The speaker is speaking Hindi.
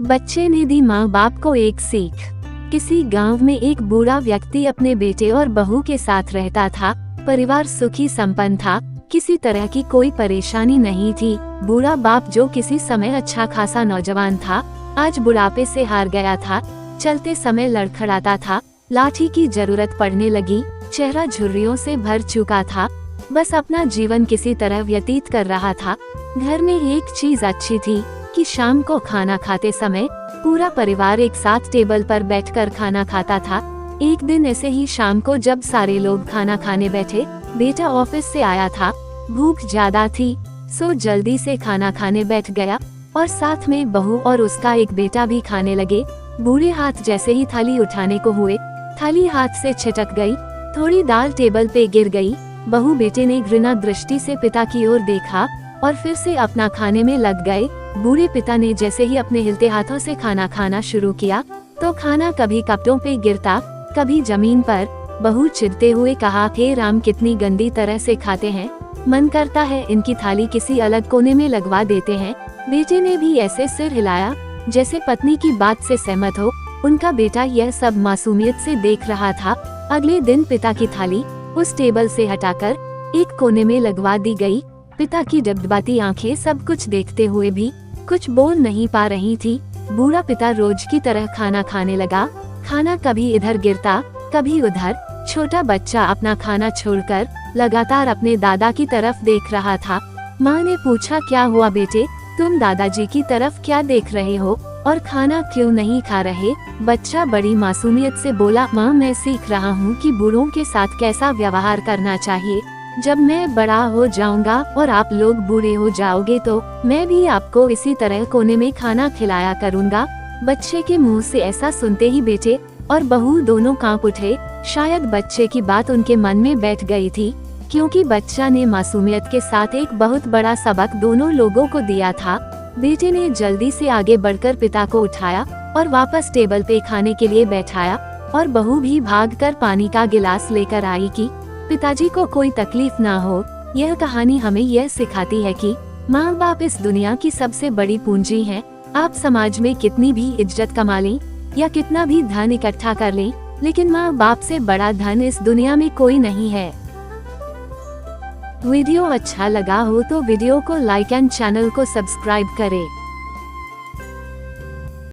बच्चे ने दी माँ बाप को एक सीख। किसी गांव में एक बूढ़ा व्यक्ति अपने बेटे और बहू के साथ रहता था। परिवार सुखी संपन्न था, किसी तरह की कोई परेशानी नहीं थी। बूढ़ा बाप जो किसी समय अच्छा खासा नौजवान था, आज बुढ़ापे से हार गया था। चलते समय लड़खड़ाता था, लाठी की जरूरत पड़ने लगी, चेहरा झुर्रियों से भर चुका था, बस अपना जीवन किसी तरह व्यतीत कर रहा था। घर में एक चीज अच्छी थी कि शाम को खाना खाते समय पूरा परिवार एक साथ टेबल पर बैठकर खाना खाता था। एक दिन ऐसे ही शाम को जब सारे लोग खाना खाने बैठे, बेटा ऑफिस से आया था, भूख ज्यादा थी, सो जल्दी से खाना खाने बैठ गया और साथ में बहू और उसका एक बेटा भी खाने लगे। बूढ़े हाथ जैसे ही थाली उठाने को हुए, थाली हाथ से छिटक गई, थोड़ी दाल टेबल पे गिर गई। बहू बेटे ने घृणा दृष्टि से पिता की ओर देखा और फिर से अपना खाने में लग गए। बूढ़े पिता ने जैसे ही अपने हिलते हाथों से खाना खाना शुरू किया तो खाना कभी कपड़ों पे गिरता, कभी जमीन पर। बहू चिढ़ते हुए कहा, हे राम, कितनी गंदी तरह से खाते हैं, मन करता है इनकी थाली किसी अलग कोने में लगवा देते हैं। बेटे ने भी ऐसे सिर हिलाया जैसे पत्नी की बात से सहमत हो। उनका बेटा यह सब मासूमियत से देख रहा था। अगले दिन पिता की थाली उस टेबल से हटाकर एक कोने में लगवा दी गई। पिता की डबडबाती आंखें सब कुछ देखते हुए भी कुछ बोल नहीं पा रही थी। बूढ़ा पिता रोज की तरह खाना खाने लगा। खाना कभी इधर गिरता, कभी उधर। छोटा बच्चा अपना खाना छोड़कर लगातार अपने दादा की तरफ देख रहा था। माँ ने पूछा, क्या हुआ बेटे, तुम दादाजी की तरफ क्या देख रहे हो और खाना क्यों नहीं खा रहे? बच्चा बड़ी मासूमियत से बोला, माँ, मैं सीख रहा हूँ कि बूढ़ों के साथ कैसा व्यवहार करना चाहिए। जब मैं बड़ा हो जाऊंगा और आप लोग बूढ़े हो जाओगे तो मैं भी आपको इसी तरह कोने में खाना खिलाया करूँगा। बच्चे के मुंह से ऐसा सुनते ही बेटे और बहू दोनों कांप उठे। शायद बच्चे की बात उनके मन में बैठ गई थी, क्योंकि बच्चा ने मासूमियत के साथ एक बहुत बड़ा सबक दोनों लोगों को दिया था। बेटे ने जल्दी से आगे बढ़कर पिता को उठाया और वापस टेबल पे खाने के लिए बैठाया और बहू भी भागकर पानी का गिलास लेकर आई कि पिताजी को कोई तकलीफ ना हो। यह कहानी हमें यह सिखाती है कि माँ बाप इस दुनिया की सबसे बड़ी पूंजी हैं। आप समाज में कितनी भी इज्जत कमा लें या कितना भी धन इकट्ठा कर लें, लेकिन माँ बाप से बड़ा धन इस दुनिया में कोई नहीं है। वीडियो अच्छा लगा हो तो वीडियो को लाइक एंड चैनल को सब्सक्राइब करें।